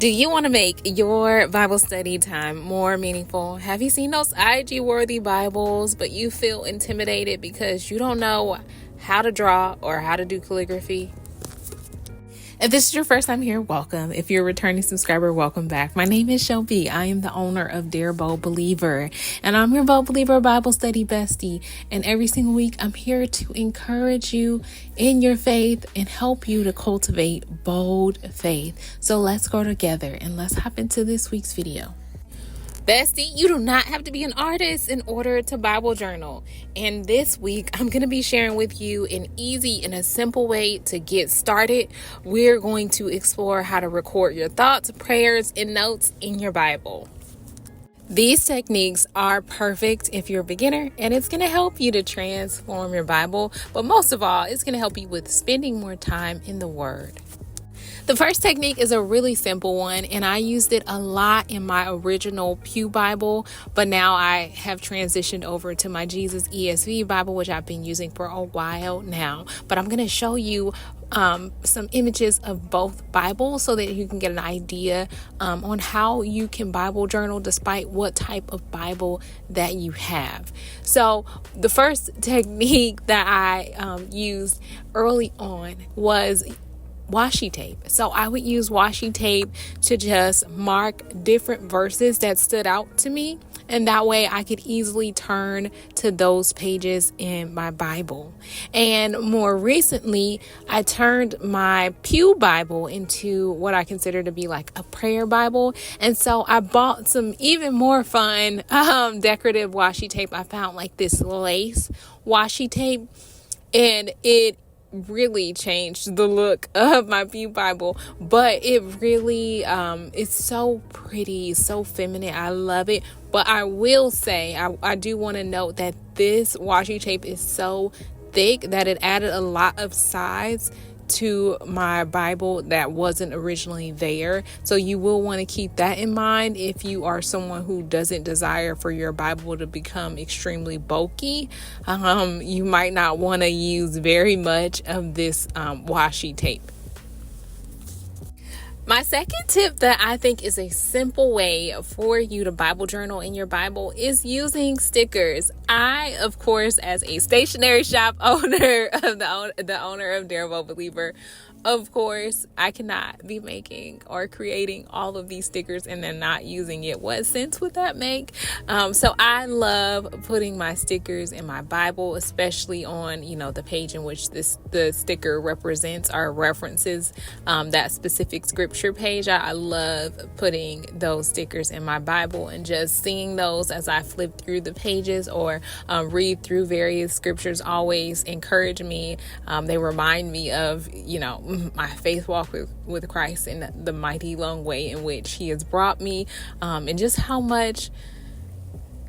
Do you want to make your Bible study time more meaningful? Have you seen those IG-worthy Bibles, but you feel intimidated because you don't know how to draw or how to do calligraphy? If this is your first time here, welcome. If you're a returning subscriber, welcome back. My name is Shelby. I am the owner of Dear Bold Believer, and I'm your Bold Believer Bible Study Bestie. And every single week, I'm here to encourage you in your faith and help you to cultivate bold faith. So let's go together and let's hop into this week's video. Bestie, you do not have to be an artist in order to Bible journal. And this week, I'm going to be sharing with you an easy and a simple way to get started. We're going to explore how to record your thoughts, prayers, and notes in your Bible. These techniques are perfect if you're a beginner, and it's going to help you to transform your Bible. But most of all, it's going to help you with spending more time in the Word. The first technique is a really simple one, and I used it a lot in my original Pew Bible, but now I have transitioned over to my Jesus ESV Bible, which I've been using for a while now. But I'm going to show you some images of both Bibles so that you can get an idea on how you can Bible journal despite what type of Bible that you have. So the first technique that I used early on was washi tape. So I would use washi tape to just mark different verses that stood out to me, and that way I could easily turn to those pages in my Bible. And more recently, I turned my Pew Bible into what I consider to be like a prayer Bible. And so I bought some even more fun decorative washi tape. I found like this lace washi tape, and it really changed the look of my Pew Bible, but it really it's so pretty, so feminine. I love it. But I will say I do want to note that this washi tape is so thick that it added a lot of size to my Bible that wasn't originally there. So you will want to keep that in mind if you are someone who doesn't desire for your Bible to become extremely bulky. You might not want to use very much of this washi tape. My second tip that I think is a simple way for you to Bible journal in your Bible is using stickers. I, of course, as a stationery shop owner of the owner of Dear Bold Believer, of course, I cannot be making or creating all of these stickers and then not using it. What sense would that make? So I love putting my stickers in my Bible, especially on, the page in which the sticker represents or references that specific scripture page. I love putting those stickers in my Bible and just seeing those as I flip through the pages or read through various scriptures always encourage me. They remind me of, my faith walk with Christ and the mighty long way in which he has brought me, and just how much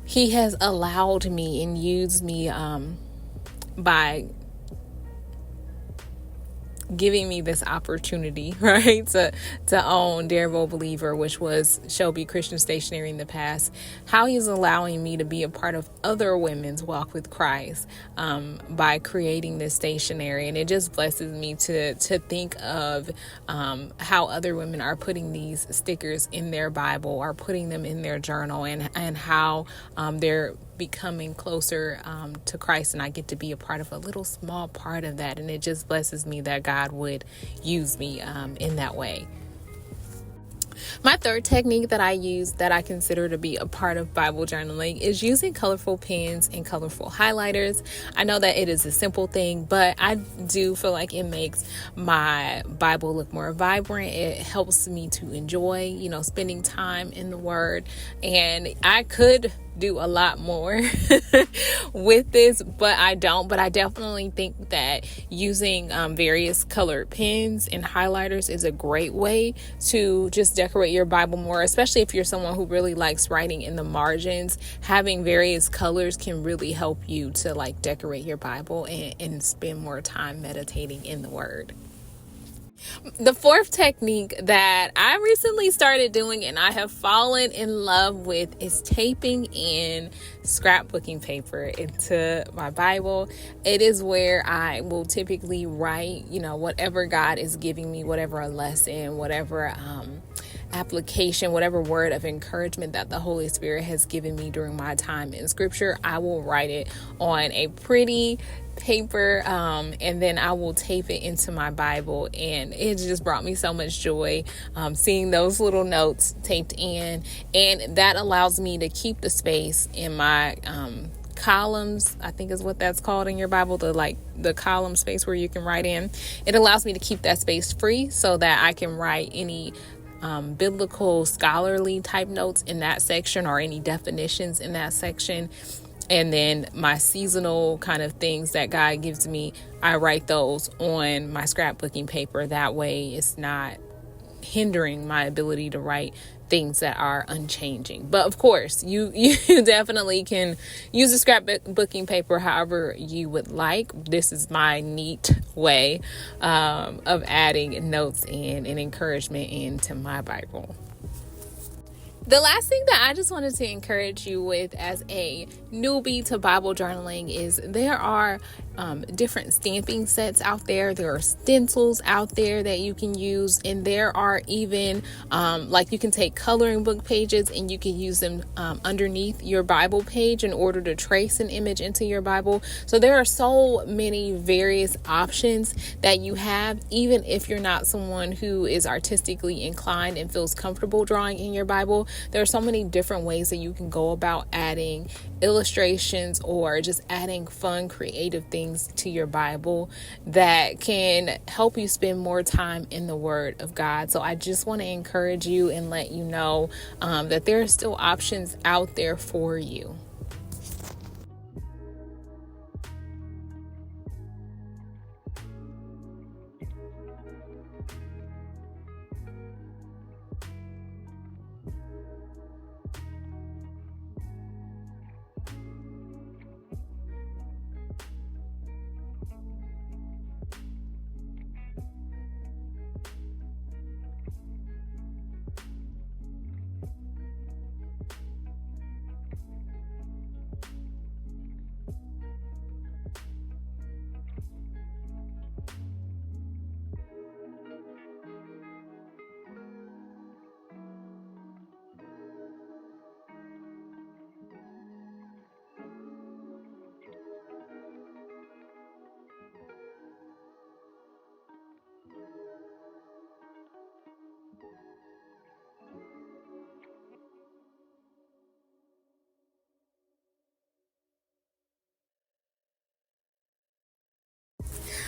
he has allowed me and used me by giving me this opportunity, right, to own Dear Bold Believer, which was Shelby Christian Stationery in the past. How he's allowing me to be a part of other women's walk with Christ by creating this stationery, and it just blesses me to think of how other women are putting these stickers in their Bible or putting them in their journal, and how they're becoming closer to Christ, and I get to be a part of a little small part of that, and it just blesses me that God would use me in that way. My third technique that I use that I consider to be a part of Bible journaling is using colorful pens and colorful highlighters. I know that it is a simple thing, but I do feel like it makes my Bible look more vibrant. It helps me to enjoy, spending time in the Word, and I could do a lot more with this, but I don't. But I definitely think that using various colored pens and highlighters is a great way to just decorate your Bible more, especially if you're someone who really likes writing in the margins. Having various colors can really help you to decorate your Bible and spend more time meditating in the Word. The fourth technique that I recently started doing and I have fallen in love with is taping in scrapbooking paper into my Bible. It is where I will typically write, whatever God is giving me, whatever a lesson, whatever application, whatever word of encouragement that the Holy Spirit has given me during my time in scripture, I will write it on a pretty paper, and then I will tape it into my Bible. And it just brought me so much joy, seeing those little notes taped in, and that allows me to keep the space in my columns, I think is what that's called in your Bible, the column space where you can write in. It allows me to keep that space free so that I can write any biblical scholarly type notes in that section, or any definitions in that section. And then my seasonal kind of things that God gives me, I write those on my scrapbooking paper. That way it's not hindering my ability to write things that are unchanging. But of course, you definitely can use a scrapbooking paper however you would like. This is my neat way of adding notes and encouragement into my Bible. The last thing that I just wanted to encourage you with as a newbie to Bible journaling is there are different stamping sets out there. There are stencils out there that you can use, and there are even you can take coloring book pages and you can use them underneath your Bible page in order to trace an image into your Bible. So there are so many various options that you have, even if you're not someone who is artistically inclined and feels comfortable drawing in your Bible. There are so many different ways that you can go about adding illustrations or just adding fun, creative things to your Bible that can help you spend more time in the Word of God. So I just want to encourage you and let you know that there are still options out there for you.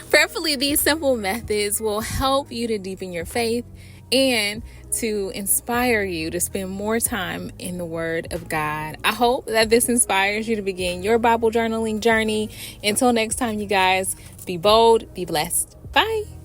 Prayerfully, these simple methods will help you to deepen your faith and to inspire you to spend more time in the Word of God. I hope that this inspires you to begin your Bible journaling journey. Until next time, you guys, be bold, be blessed. Bye.